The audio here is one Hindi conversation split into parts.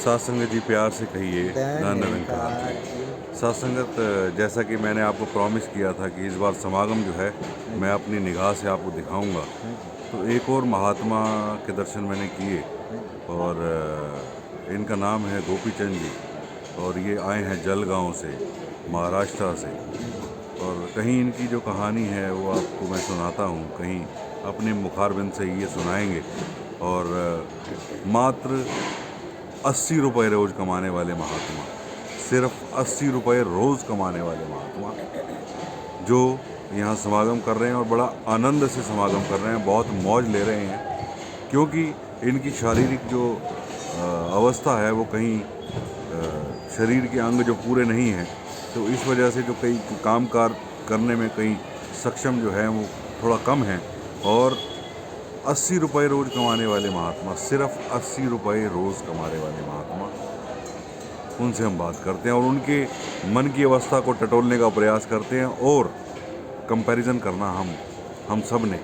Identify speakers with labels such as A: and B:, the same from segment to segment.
A: साथ संगत जी प्यार से कहिए धन निरंकार जी। साथ संगत, जैसा कि मैंने आपको प्रॉमिस किया था कि इस बार समागम जो है मैं अपनी निगाह से आपको दिखाऊंगा, तो एक और महात्मा के दर्शन मैंने किए और इनका नाम है गोपी चंद जी और ये आए हैं जलगांव से, महाराष्ट्र से। और कहीं इनकी जो कहानी है वो आपको मैं सुनाता हूँ, कहीं अपने मुखारबिंद से ये सुनाएंगे। और मात्र 80 रुपये रोज़ कमाने वाले महात्मा, सिर्फ 80 रुपये रोज़ कमाने वाले महात्मा जो यहाँ समागम कर रहे हैं और बड़ा आनंद से समागम कर रहे हैं, बहुत मौज ले रहे हैं, क्योंकि इनकी शारीरिक जो अवस्था है वो कहीं शरीर के अंग जो पूरे नहीं हैं, तो इस वजह से जो कई कामकाज करने में कहीं सक्षम जो है वो थोड़ा कम है। और 80 रुपये रोज़ कमाने वाले महात्मा, सिर्फ 80 रुपये रोज़ कमाने वाले महात्मा, उनसे हम बात करते हैं और उनके मन की अवस्था को टटोलने का प्रयास करते हैं और कंपैरिजन करना हम सब ने,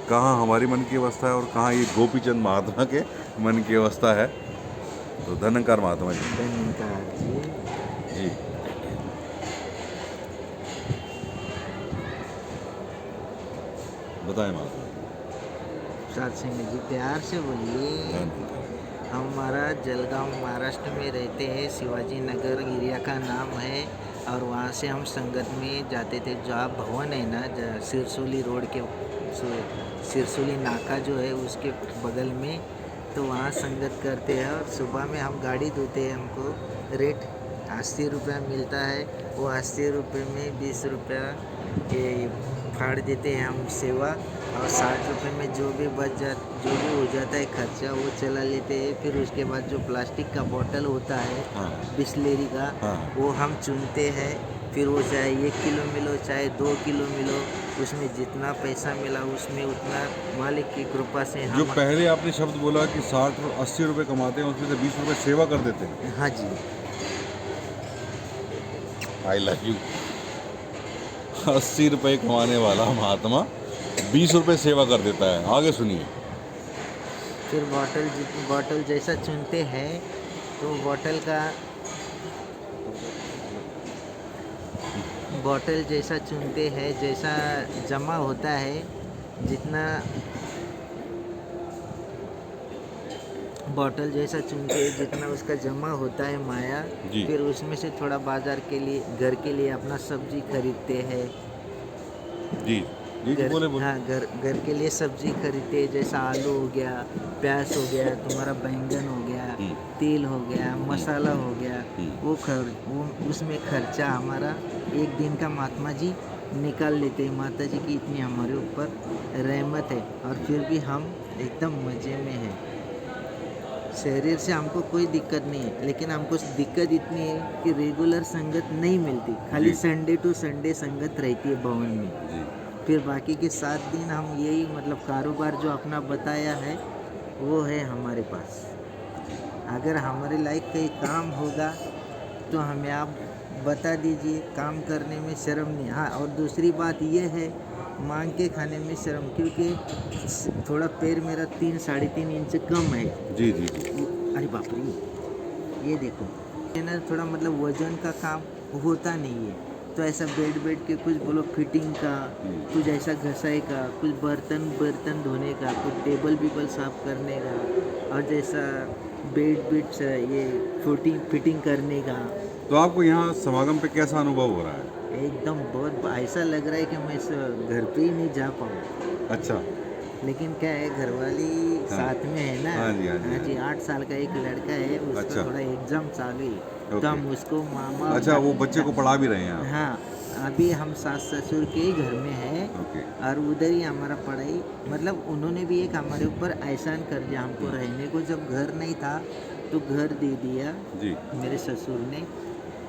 A: कहाँ हमारी मन की अवस्था है और कहाँ ये गोपी चंद महात्मा के मन की अवस्था है। तो धन्यकार महात्मा जी।
B: धन्यकार
A: जी। बताएं महात्मा।
B: साथ सिंह जी प्यार से बोलिए।
A: धन्यकार।
B: हमारा जलगांव महाराष्ट्र में रहते हैं, शिवाजी नगर एरिया का नाम है। और वहाँ से हम संगत में जाते थे, जो आप भवन है ना, सिरसोली रोड के, सिरसोली नाका जो है उसके बगल में, तो वहाँ संगत करते हैं। और सुबह में हम गाड़ी धोते हैं, हमको रेट 80 रुपया मिलता है। वो 80 रुपये में 20 रुपया ये फाड़ देते हैं हम सेवा, और 60 रुपये में जो भी हो जाता है खर्चा वो चला लेते हैं। फिर उसके बाद जो प्लास्टिक का बोतल होता है,
A: हाँ।
B: बिस्लेरी का,
A: हाँ।
B: वो हम चुनते हैं। फिर वो चाहे 1 किलो मिलो चाहे 2 किलो मिलो, उसमें जितना पैसा मिला उसमें उतना मालिक की कृपा से
A: जो
B: हम।
A: पहले आपने शब्द बोला कि 60 और 80 रुपये कमाते हैं, उसमें से 20 रुपये सेवा कर देते हैं।
B: हाँ जी।
A: I love you. 80 रुपये कमाने वाला महात्मा 20 रुपये सेवा कर देता है। आगे सुनिए।
B: फिर बॉटल जैसा चुनते हैं, तो बॉटल जैसा चुनते हैं, जैसा जमा होता है, जितना बॉटल जैसा चुनते हैं, जितना उसका जमा होता है माया, फिर उसमें से थोड़ा बाजार के लिए, घर के लिए अपना सब्जी खरीदते हैं।
A: जी जी, बोले।
B: हाँ, घर के लिए सब्जी खरीदते हैं, जैसा आलू हो गया, प्याज हो गया, तुम्हारा बैंगन हो गया, तेल हो गया, मसाला हो गया, वो उसमें खर्चा हमारा एक दिन का महात्मा जी निकाल लेते हैं। माता जी की इतनी हमारे ऊपर रहमत है, और फिर भी हम एकदम मज़े में हैं। शरीर से हमको कोई दिक्कत नहीं है, लेकिन हमको दिक्कत इतनी है कि रेगुलर संगत नहीं मिलती, खाली संडे टू संडे संगत रहती है भवन में। फिर बाकी के 7 दिन हम यही मतलब कारोबार जो अपना बताया है वो है हमारे पास। अगर हमारे लायक कहीं काम होगा तो हमें आप बता दीजिए, काम करने में शर्म नहीं। हाँ, और दूसरी बात ये है, मांग के खाने में शर्म, क्योंकि थोड़ा पैर मेरा 3-3.5 इंच कम है। जी जी। अरे बाप रे, ये देखो ये ना, थोड़ा मतलब वजन का काम होता नहीं है, तो ऐसा बेड के कुछ बोलो फिटिंग का, कुछ ऐसा घसाई का, कुछ बर्तन धोने का, कुछ टेबल साफ करने का, और जैसा बेड ये फिटिंग करने का।
A: तो आपको यहाँ समागम पे कैसा अनुभव हो रहा है?
B: एकदम बहुत ऐसा लग रहा है कि मैं घर पे ही नहीं जा पाऊँ।
A: अच्छा।
B: लेकिन क्या है, घरवाली साथ में है ना। हाँ जी, 8 साल का एक लड़का है, उसका थोड़ा एग्जाम चालू है, तो हम उसको मामा।
A: अच्छा, वो बच्चे को पढ़ा भी रहे हैं?
B: हाँ, अभी हम सास ससुर के ही घर में हैं, और उधर ही हमारा पढ़ाई, मतलब उन्होंने भी एक हमारे ऊपर एहसान कर दिया हमको रहने को। जब घर नहीं था तो घर दे दिया जी मेरे ससुर ने,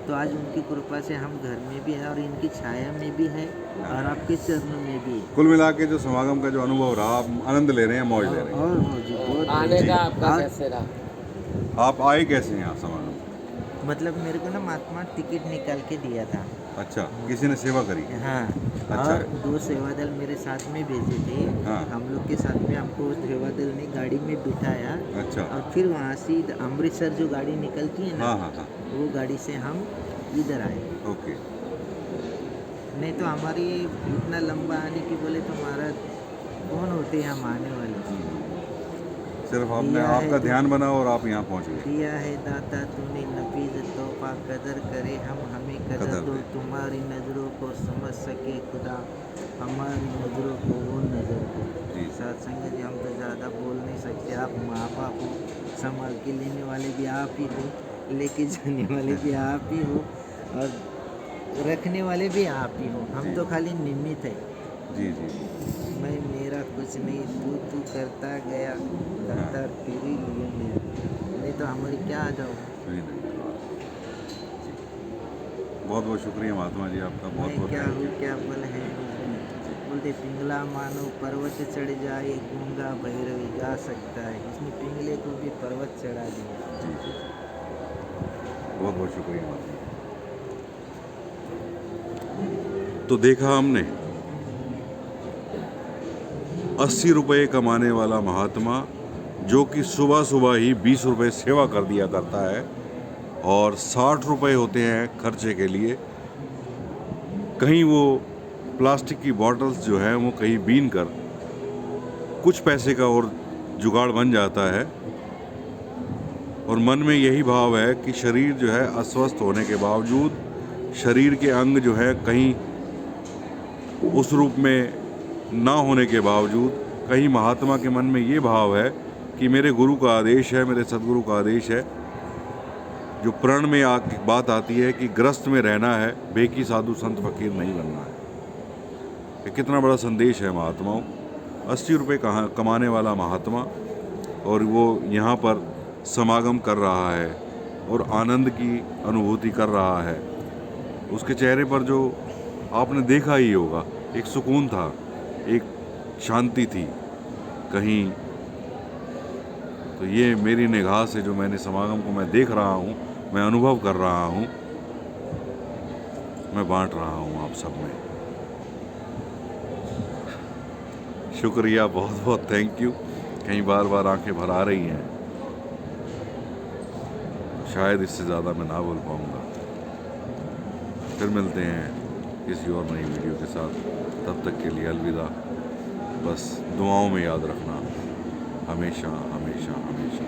B: तो आज उनकी कृपा से हम घर में भी हैं और इनकी छाया में भी है और आपके चरणों में भी है।
A: कुल मिला के जो समागम का जो अनुभव रहा, आप आनंद ले रहे हैं, मौज ले रहे हैं।
B: और जी बहुत
C: आने का आपका कैसे रहा?
A: आप आए कैसे हैं आप समागम?
B: मतलब मेरे को ना महात्मा टिकट निकाल के दिया था।
A: अच्छा, किसी ने सेवा करी?
B: हाँ।
A: अच्छा।
B: और 2 सेवा दल मेरे साथ में भेजे थे।
A: हाँ।
B: हम लोग के साथ में हमको उस सेवा दल ने गाड़ी में बिठाया
A: अच्छा।
B: और फिर वहाँ से अमृतसर जो गाड़ी निकलती है ना,
A: हाँ हाँ हाँ।
B: वो गाड़ी से हम इधर आए।
A: ओके।
B: नहीं तो हमारी इतना लंबा आने की बोले तो महाराज कौन होते हैं हम आने वाले।
A: सिर्फ आपने
B: दिया है
A: आपका
B: तो
A: ध्यान बना और आप यहाँ पहुँच गए।
B: दिया है दाता तूने नफीज तोहफा, कदर करे हम हमें कदर
A: कदर
B: दो,
A: दे।
B: तुम्हारी नज़रों को समझ सके खुदा, हमारी नज़रों को वो नज़र दो।
A: जी।
B: सत्संग जी, हम तो ज़्यादा बोल नहीं सकते। आप माँ बाप हो, संभाल के लेने वाले भी आप ही हो, लेके जाने वाले भी आप ही हो और रखने वाले भी आप ही हो। हम
A: जी।
B: तो खाली निमित्त है।
A: जी जी।
B: मैं मेरा कुछ नहीं, तू करता गया, करता तेरे लिए मैं, नहीं तो हमारी क्या आ जाओ।
A: कोई नहीं। जी। बहुत बहुत शुक्रिया महात्मा जी आपका, बहुत
B: मैं
A: बहुत
B: क्या
A: थैंक
B: हूँ
A: यू।
B: क्या बल है मुझमें। बोलते पिंगला मानो पर्वत चढ़ जाए, गूंगा भैरवी गा सकता है। उसने पिंगले को भी पर्वत चढ़ा दिया।
A: जी जी। बहुत बहुत शुक्रिया महात्मा। तो देखा हमने 80 रुपये कमाने वाला महात्मा जो कि सुबह सुबह ही 20 रुपये सेवा कर दिया करता है और 60 रुपये होते हैं खर्चे के लिए। कहीं वो प्लास्टिक की बॉटल्स जो है वो कहीं बीन कर कुछ पैसे का और जुगाड़ बन जाता है और मन में यही भाव है कि शरीर जो है अस्वस्थ होने के बावजूद, शरीर के अंग जो है कहीं उस रूप में ना होने के बावजूद, कहीं महात्मा के मन में ये भाव है कि मेरे गुरु का आदेश है, मेरे सदगुरु का आदेश है, जो प्रण में बात आती है कि ग्रस्त में रहना है, बेकी साधु संत फकीर नहीं बनना है। ये कितना बड़ा संदेश है महात्माओं। 80 रुपये कमाने वाला महात्मा और वो यहाँ पर समागम कर रहा है और आनंद की अनुभूति कर रहा है। उसके चेहरे पर जो आपने देखा ही होगा, एक सुकून था, एक शांति थी कहीं। तो ये मेरी निगाह से जो मैंने समागम को मैं देख रहा हूँ, मैं अनुभव कर रहा हूँ, मैं बांट रहा हूँ आप सब में। शुक्रिया, बहुत बहुत थैंक यू। कहीं बार बार आंखें भर आ रही हैं, शायद इससे ज़्यादा मैं ना बोल पाऊँगा। फिर मिलते हैं किसी और नई वीडियो के साथ, तब तक के लिए अलविदा। बस दुआओं में याद रखना हमेशा हमेशा हमेशा।